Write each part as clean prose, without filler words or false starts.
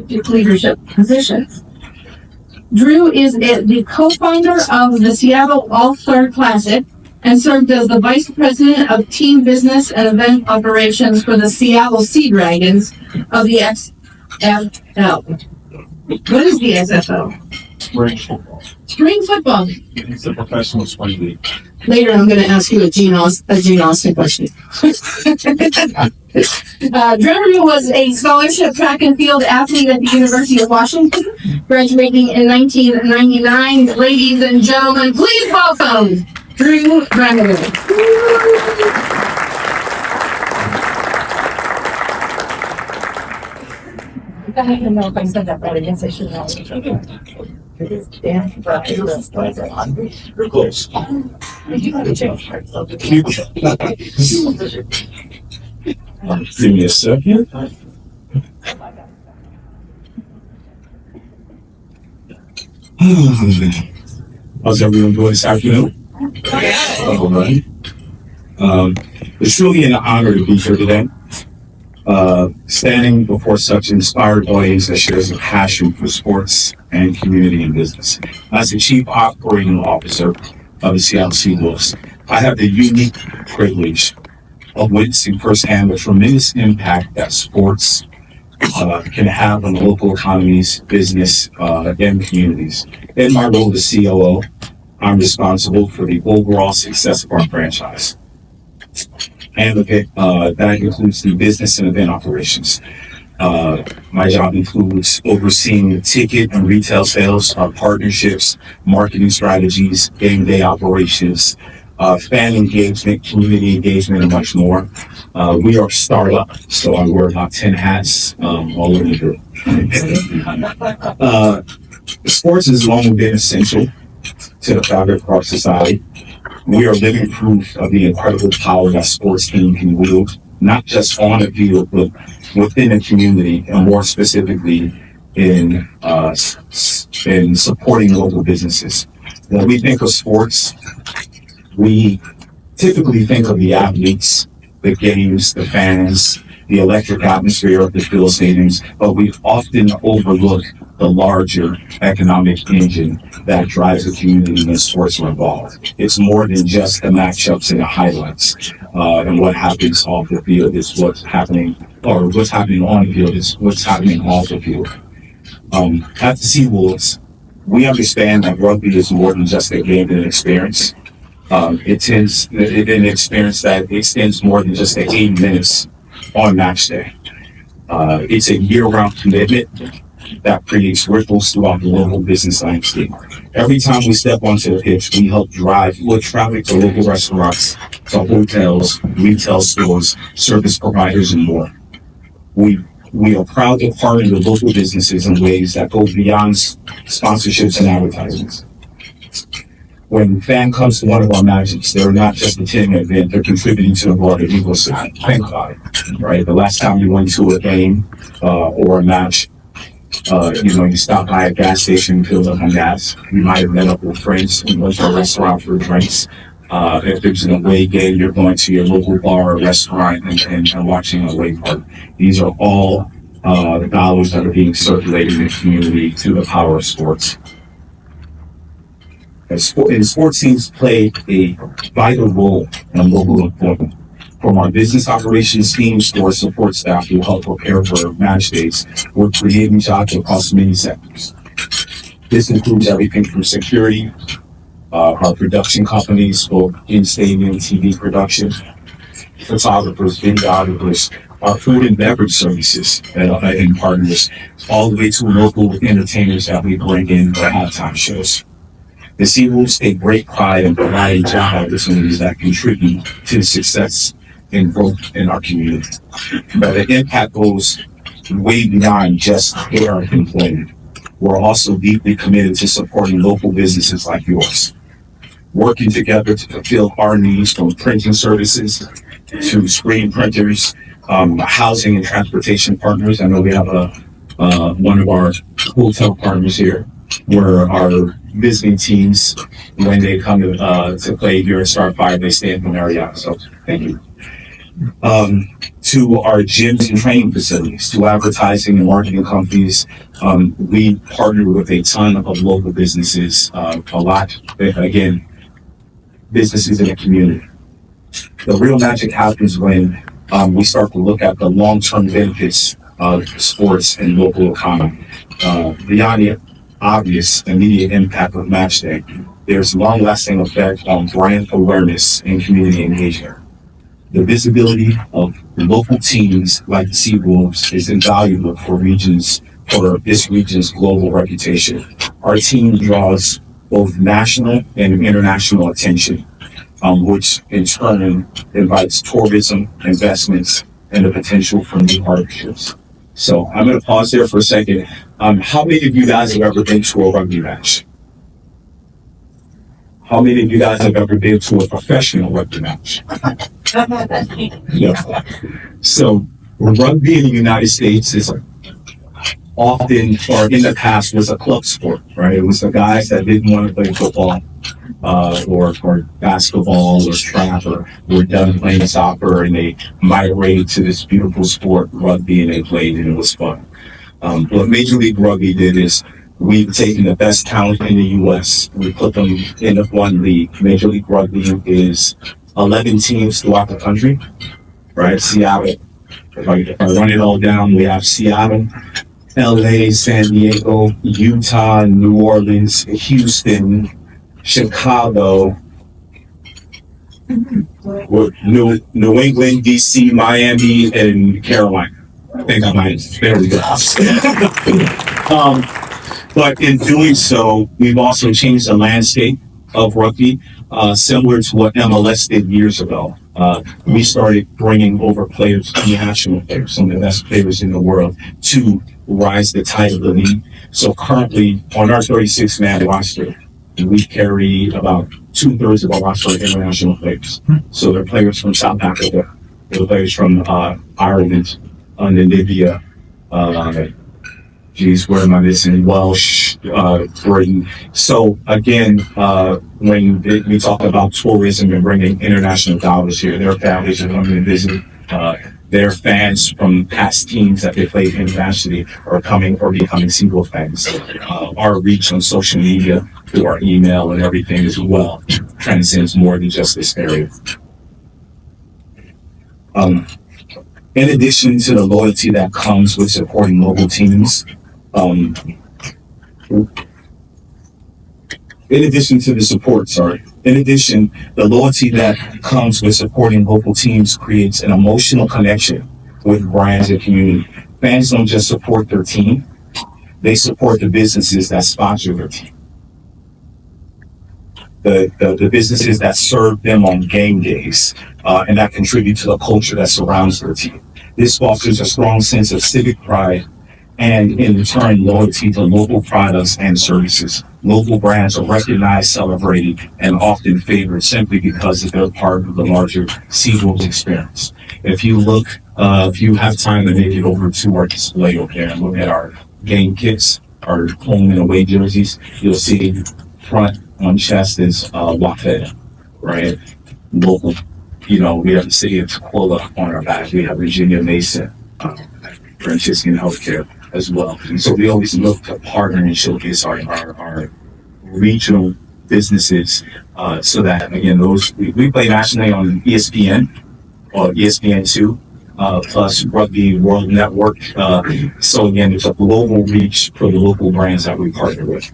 strategic leadership positions. Drew is the co-founder of the Seattle All-Star Classic and served as the vice president of team business and event operations for the Seattle Sea Dragons of the XFL. What is the XFL? Spring football. Spring football. It's a professional spring league. Later, I'm going to ask you a Gene Austin question. Dambreville was a scholarship track and field athlete at the University of Washington, graduating in 1999. Ladies and gentlemen, please welcome Drew Dambreville. I don't know if I said that right. I guess I should know. You're close. Give me a second. How's everyone doing this afternoon? All right. It's truly an honor to be here today. Standing before such an inspired audience that shares a passion for sports and community and business. As the Chief Operating Officer of the Seattle Seawolves, I have the unique privilege of witnessing firsthand the tremendous impact that sports can have on local economies, business, and communities. In my role as COO, I'm responsible for the overall success of our franchise. And that includes the business and event operations. My job includes overseeing the ticket and retail sales, our partnerships, marketing strategies, game day operations, fan engagement, community engagement, and much more. We are a startup, so I wear about 10 hats all over the group. Sports has long been essential to the fabric of our society. We are living proof of the incredible power that sports team can wield, not just on the field, but within the community, and more specifically in supporting local businesses. When we think of sports, we typically think of the athletes, the games, the fans, the electric atmosphere of the field stadiums, but we often overlook the larger economic engine that drives the community when sports are involved. It's more than just the matchups and the highlights. And what happens off the field is what's happening, or what's happening on the field is what's happening off the field. At the Seawolves, we understand that rugby is more than just a game and an experience. It's an experience that extends more than just the 80 minutes on match day. It's a year-round commitment that creates ripples throughout the local business landscape. Every time we step onto the pitch, we help drive foot traffic to local restaurants, to hotels, retail stores, service providers, and more. We are proud to partner with local businesses in ways that go beyond sponsorships and advertisements. When a fan comes to one of our matches, they're not just attending an event, they're contributing to the broader ecosystem. Think about it, right? The last time you went to a game or a match, you stopped by a gas station, filled up on gas. You might have met up with friends and went to a restaurant for drinks. If there's an away game, you're going to your local bar or restaurant and watching an away party. These are all the dollars that are being circulated in the community through the power of sports. And sports teams play a vital role in local employment. From our business operations teams to our support staff who help prepare for match days, we're creating jobs across many sectors. This includes everything from security, our production companies, both in-stadium TV production, photographers, videographers, our food and beverage services and partners, all the way to local entertainers that we bring in for halftime shows. The Seawolves take great pride in providing job opportunities that contribute to the success and growth in our community. But the impact goes way beyond just air employment. We're also deeply committed to supporting local businesses like yours, working together to fulfill our needs from printing services to screen printers, housing and transportation partners. I know we have one of our hotel partners here, where our visiting teams, when they come to play here at Starfire, they stay at the Marriott. So thank you. to our gyms and training facilities, to advertising and marketing companies. We partner with a ton of local businesses, a lot, again, businesses in the community. The real magic happens when we start to look at the long-term benefits of sports and local economy. Beyond the obvious immediate impact of match day, there's long-lasting effect on brand awareness and community engagement. The visibility of local teams like the Seawolves is invaluable for this region's global reputation. Our team draws both national and international attention, which in turn invites tourism, investments, and the potential for new partnerships. So I'm going to pause there for a second. How many of you guys have ever been to a rugby match? How many of you guys have ever been to a professional rugby match? Yeah. So rugby in the United States is often, or in the past, was a club sport, right? It was the guys that didn't want to play football, or basketball or track, or were done playing soccer, and they migrated to this beautiful sport, rugby, and they played, and it was fun. What Major League Rugby did is we've taken the best talent in the U.S. We put them in one league. Major League Rugby is 11 teams throughout the country, right? Seattle. If I run it all down, we have Seattle, LA, San Diego, Utah, New Orleans, Houston, Chicago, New England, DC, Miami, and Carolina. I think I might. There we go. But in doing so, we've also changed the landscape of rugby, similar to what MLS did years ago. We started bringing over players, national players, some of the best players in the world, to rise the tide of the league. So currently, on our 36-man roster, we carry about 2/3 of our roster of international players. So they're players from South Africa, they're players from Ireland, Namibia, where am I missing? Welsh, Britain. So again, when we talk about tourism and bringing international dollars here, their families are coming to visit. Their fans from past teams that they played internationally are coming or becoming single fans. Our reach on social media, through our email and everything as well, transcends more than just this area. In addition to the loyalty that comes with supporting local teams, the loyalty that comes with supporting local teams creates an emotional connection with brands and community. Fans don't just support their team, they support the businesses that sponsor their team. The businesses that serve them on game days, and that contribute to the culture that surrounds their team. This fosters a strong sense of civic pride and, in return, loyalty to local products and services. Local brands are recognized, celebrated, and often favored simply because they're part of the larger Seawolves experience. If you have time to make it over to our display over there and look at our game kits, our home and away jerseys, you'll see front on chest is Lafayette, right? Local, we have the city of Tukwila on our back. We have Virginia Mason, Franciscan Healthcare as well. So we always look to partner and showcase our regional businesses, so that, again, we play nationally on ESPN or ESPN2, plus Rugby World Network. So again, there's a global reach for the local brands that we partner with.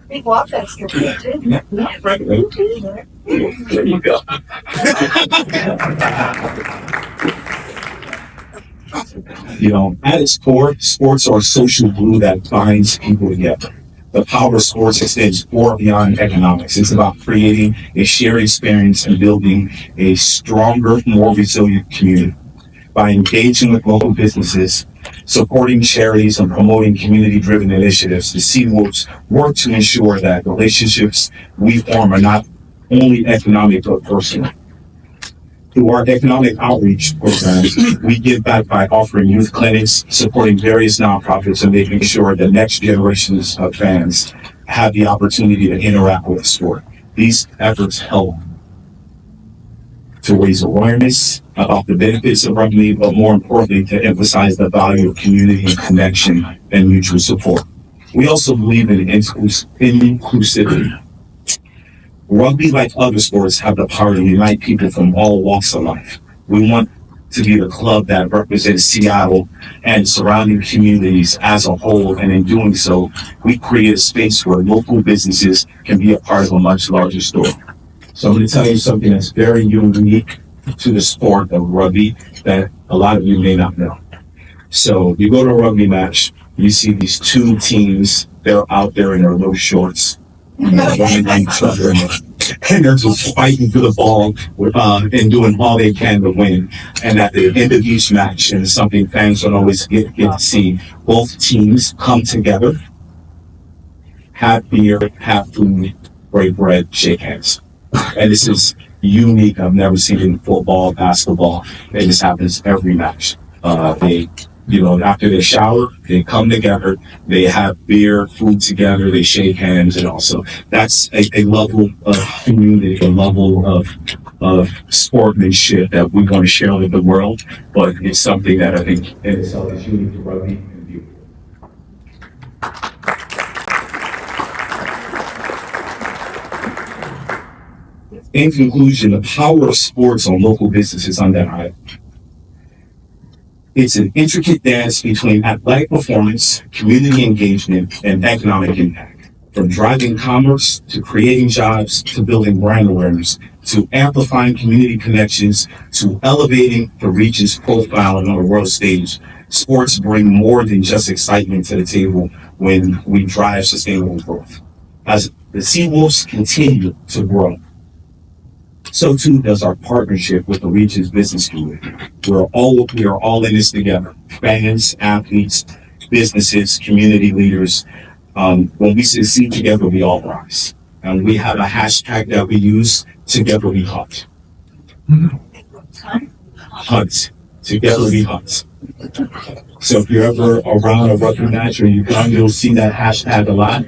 Big walk that's good too. Yeah, right. There you go. At its core, sports are social glue that binds people together. The power of sports extends far beyond economics. It's about creating a shared experience and building a stronger, more resilient community. By engaging with local businesses, supporting charities, and promoting community-driven initiatives, the Seawolves work to ensure that relationships we form are not only economic but personal. Through our economic outreach programs, we give back by offering youth clinics, supporting various nonprofits, and making sure the next generations of fans have the opportunity to interact with the sport. These efforts help to raise awareness about the benefits of rugby, but more importantly, to emphasize the value of community and connection and mutual support. We also believe in inclusivity. Rugby, like other sports, have the power to unite people from all walks of life. We want to be the club that represents Seattle and surrounding communities as a whole, and in doing so, we create a space where local businesses can be a part of a much larger story. So I'm going to tell you something that's very unique to the sport of rugby that a lot of you may not know. So you go to a rugby match, you see these two teams, they're out there in their little shorts, running at each other, and they're just fighting for the ball and doing all they can to win. And at the end of each match, and it's something fans don't always get to see, both teams come together, have beer, have food, break bread, shake hands. And this is unique. I've never seen it in football, basketball. And this happens every match. After they shower, they come together, they have beer, food together, they shake hands, and also that's a level of community, a level of sportsmanship that we want to share with the world. But it's something that I think in itself is unique to rugby and beautiful. In conclusion, the power of sports on local business is undeniable. It's an intricate dance between athletic performance, community engagement, and economic impact. From driving commerce, to creating jobs, to building brand awareness, to amplifying community connections, to elevating the region's profile on the world stage, sports bring more than just excitement to the table when we drive sustainable growth. As the Seawolves continue to grow, so too does our partnership with the region's business community. We are all in this together. Fans, athletes, businesses, community leaders. When we succeed together, we all rise. And we have a hashtag that we use, Together We Hunt. Hunt. Together We Hunt. So if you're ever around a rugby match or you come, you'll see that hashtag a lot.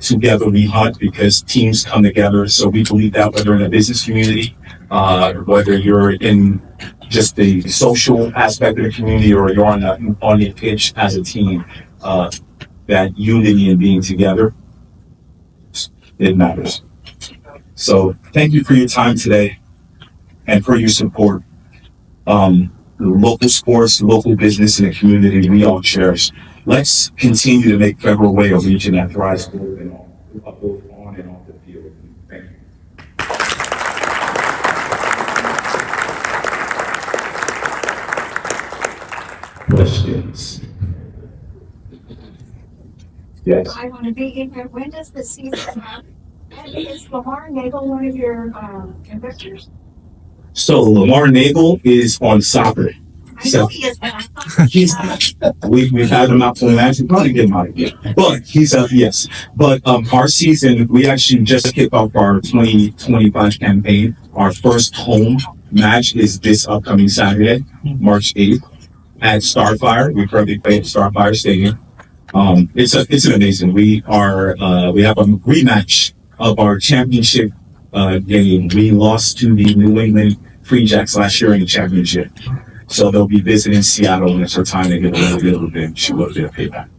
Together We Hunt, because teams come together. So we believe that whether in a business community, whether you're in just the social aspect of the community or you're on the pitch as a team, that unity and being together, it matters. So thank you for your time today and for your support. Local sports, local business, and the community we all cherish. Let's continue to make Federal Way a region that thrives both on and off the field. Thank you. Questions? Yes. I want to be in here. When does the season end? And is Lamar Nagel one of your investors? So Lamar Nagel is on soccer. I know he is, but I thought We've had him out for the match. We probably get him out again. But he's yes. But our season, we actually just kicked off our 2025 campaign. Our first home match is this upcoming Saturday, March 8th, at Starfire. We currently play at Starfire Stadium. It's amazing. We have a rematch of our championship game. We lost to the New England Free Jacks last year in the championship. So they'll be visiting Seattle, and it's her time to get a little bit of revenge, a little bit of payback.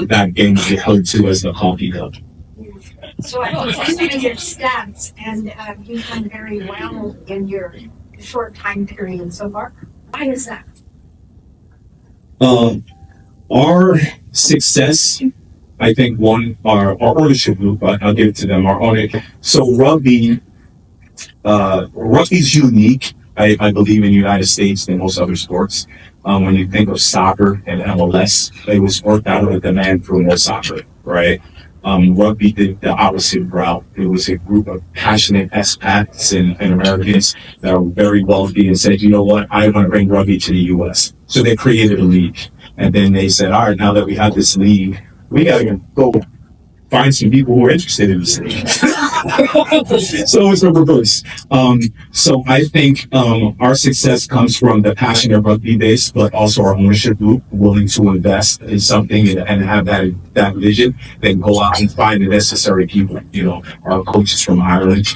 That game will get held to as the Coffee Cup. so. I was listening to your stats, and you've done very well in your short time period so far. Why is that? Our success, I think, our ownership group, I'll give it to them, our owner. So rugby's unique, I believe, in the United States than most other sports. When you think of soccer and MLS, it was worked out of a demand for more soccer, right? Rugby did the opposite route. It was a group of passionate expats and Americans that were very wealthy and said, you know what, I want to bring rugby to the U.S. So they created a league. And then they said, all right, now that we have this league, we got to go find some people who are interested in this league. So it's the reverse. So I think our success comes from the passion of rugby base, but also our ownership group willing to invest in something and have that vision. Then go out and find the necessary people. Our coaches from Ireland.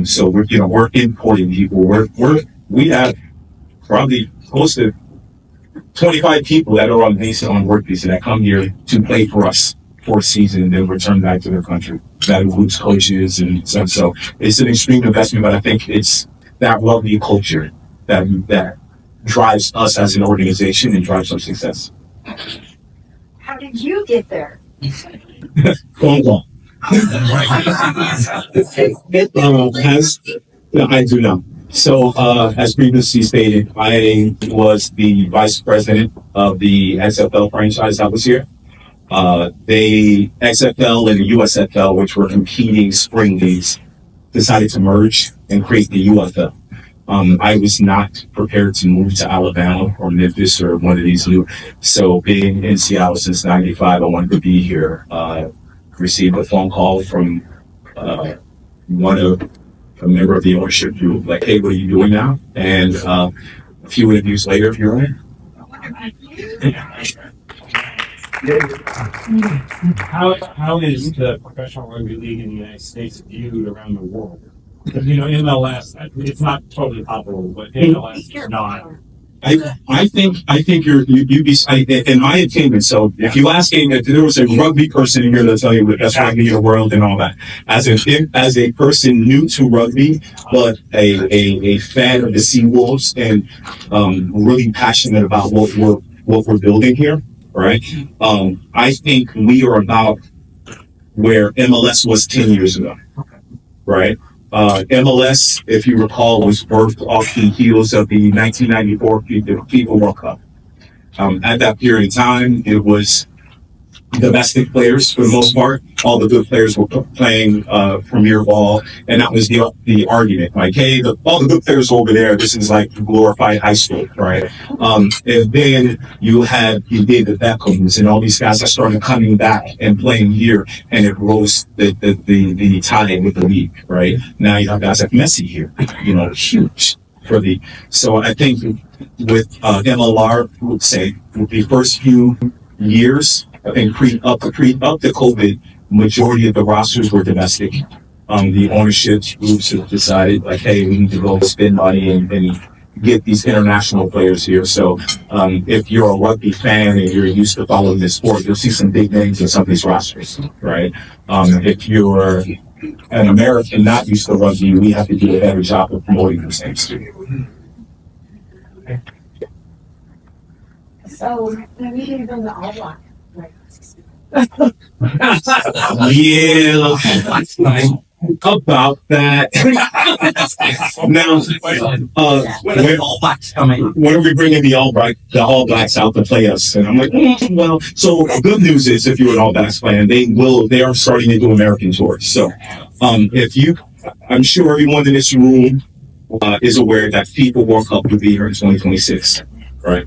So we're importing people. We have probably close to 25 people that are on base on work visa that come here to play for us for a season and then return back to their country. That includes coaches and stuff. So it's an extreme investment, but I think it's that rugby culture that drives us as an organization and drives our success. How did you get there? Phone call. I do know. So, as previously stated, I was the vice president of the XFL franchise that was here. The XFL and the USFL, which were competing spring leagues, decided to merge and create the UFL. I was not prepared to move to Alabama or Memphis or one of these new. So being in Seattle since '95, I wanted to be here. Received a phone call from a member of the ownership group, like, hey, what are you doing now? And a few interviews later, you're in. How is the professional rugby league in the United States viewed around the world? Because, MLS, it's not totally comparable, but MLS is not. I think you'd be, in my opinion. So if you ask him if there was a rugby person in here that'll tell you the best rugby in the world and all that, as a person new to rugby, but a fan of the Seawolves and really passionate about what we're building here, right? I think we are about where MLS was 10 years ago, right? MLS, if you recall, was birthed off the heels of the 1994 FIFA World Cup. At that period of time, it was domestic players for the most part. All the good players were playing Premier Ball, and that was the argument. Like, hey, all the good players over there, this is like glorified high school, right? And then you did the Beckhams and all these guys that started coming back and playing here, and it rose the tide with the league, right? Now you have guys like Messi here, huge for so I think with MLR, would say the first few years, I think up to COVID, majority of the rosters were domestic. The ownership groups have decided, like, hey, we need to go spend money and get these international players here. So if you're a rugby fan and you're used to following this sport, you'll see some big names in some of these rosters, right? If you're an American not used to rugby, we have to do a better job of promoting those things too. So, have you been to All Black? Yeah, about that. Now, when are we bringing the All Blacks out to play us? And I'm like, well, so good news is if you're an All Blacks fan, they are starting to do American tours. So, I'm sure everyone in this room is aware that FIFA World Cup will be here in 2026, right?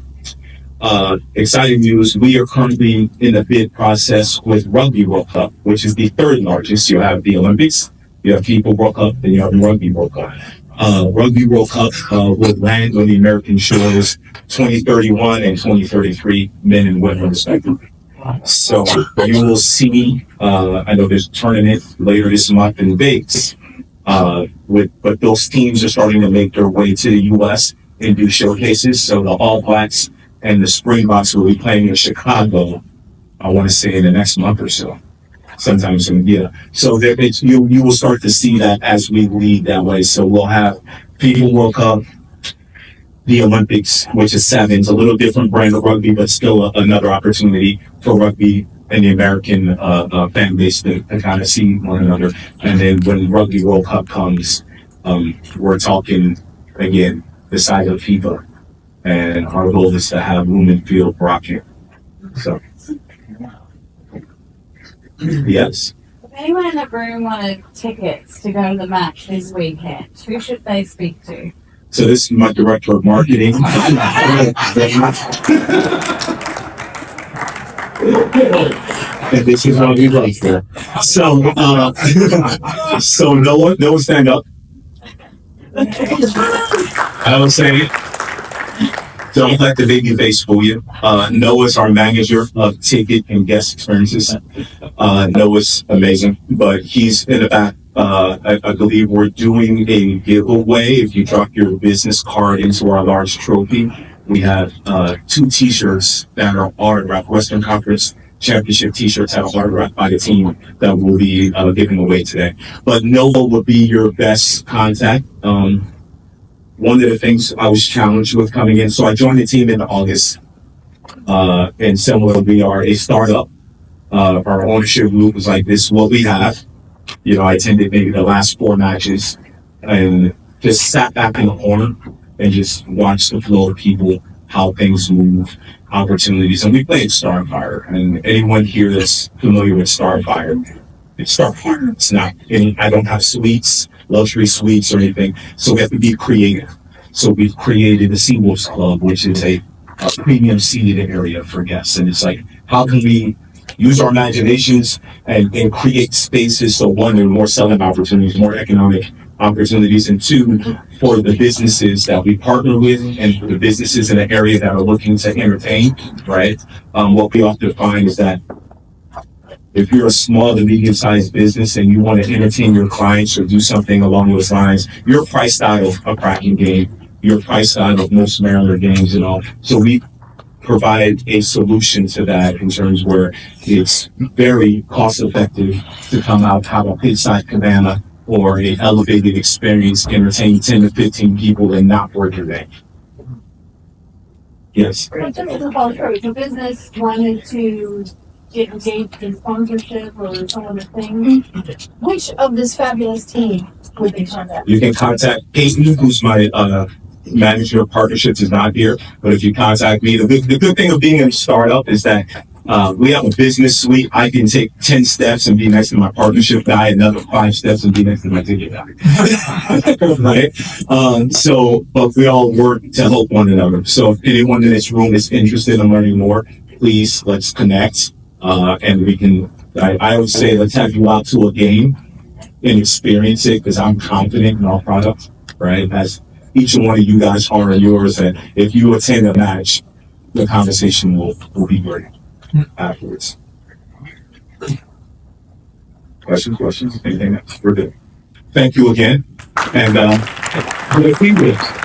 Exciting news, we are currently in the bid process with Rugby World Cup, which is the third largest. You have the Olympics, you have FIFA World Cup, then you have the Rugby World Cup. Rugby World Cup will land on the American shores 2031 and 2033, men and women respectively. So you will see, I know there's a tournament later this month in Vegas, but those teams are starting to make their way to the U.S. and do showcases. So the All Blacks and the Springboks will be playing in Chicago, I want to say in the next month or so. Sometimes, yeah. So you will start to see that as we lead that way. So we'll have FIFA World Cup, the Olympics, which is sevens, a little different brand of rugby, but still another opportunity for rugby and the American fan base to kind of see one another. And then when Rugby World Cup comes, we're talking, again, the size of FIFA. And our goal is to have room and field rocking. So, yes. If anyone in the room wanted tickets to go to the match this weekend, who should they speak to? So this is my director of marketing. And this is what we like for. So, so no one stand up. I would say, don't let the baby face fool you. Noah's our manager of ticket and guest experiences. Noah's amazing, but he's in the back. I believe we're doing a giveaway. If you drop your business card into our large trophy, we have 2 T-shirts that are autographed, Western Conference Championship T-shirts that are autographed by the team that we'll be giving away today. But Noah will be your best contact. One of the things I was challenged with coming in, so I joined the team in August, and similar, we are a startup. Our ownership group was like, this is what we have. You know, I attended maybe the last 4 matches and just sat back in the corner and just watched the flow of people, how things move, opportunities. And we played Starfire. And anyone here that's familiar with Starfire, it's Starfire. It's not any, I don't have suites, luxury suites or anything. So we have to be creative. So we've created the Seawolves Club, which is a premium seated area for guests. And it's like, how can we use our imaginations and create spaces so one, there are more selling opportunities, more economic opportunities, and 2, for the businesses that we partner with and for the businesses in the area that are looking to entertain, right? What we often find is that if you're a small to medium-sized business and you want to entertain your clients or do something along those lines, you're priced out of a Kraken game, you're priced out of most Mariner games and all. So we provide a solution to that in terms where it's very cost effective to come out, have a bedside cabana or an elevated experience, entertain 10 to 15 people and not work your day. Yes. Just to follow through, if a business wanted to get engaged in sponsorship or some other thing, which of this fabulous team would they contact? You can contact Peyton, who's my manager of partnerships, is not here. But if you contact me, the good thing of being a startup is that we have a business suite. I can take 10 steps and be next to my partnership guy, another 5 steps and be next to my ticket guy. Right? But we all work to help one another. So if anyone in this room is interested in learning more, please let's connect. And we can, I would say, let's have you out to a game and experience it, because I'm confident in our product, right? As each one of you guys are in yours, and if you attend a match, the conversation will be great afterwards. Questions? Anything else? We're good. Thank you again, and for the team.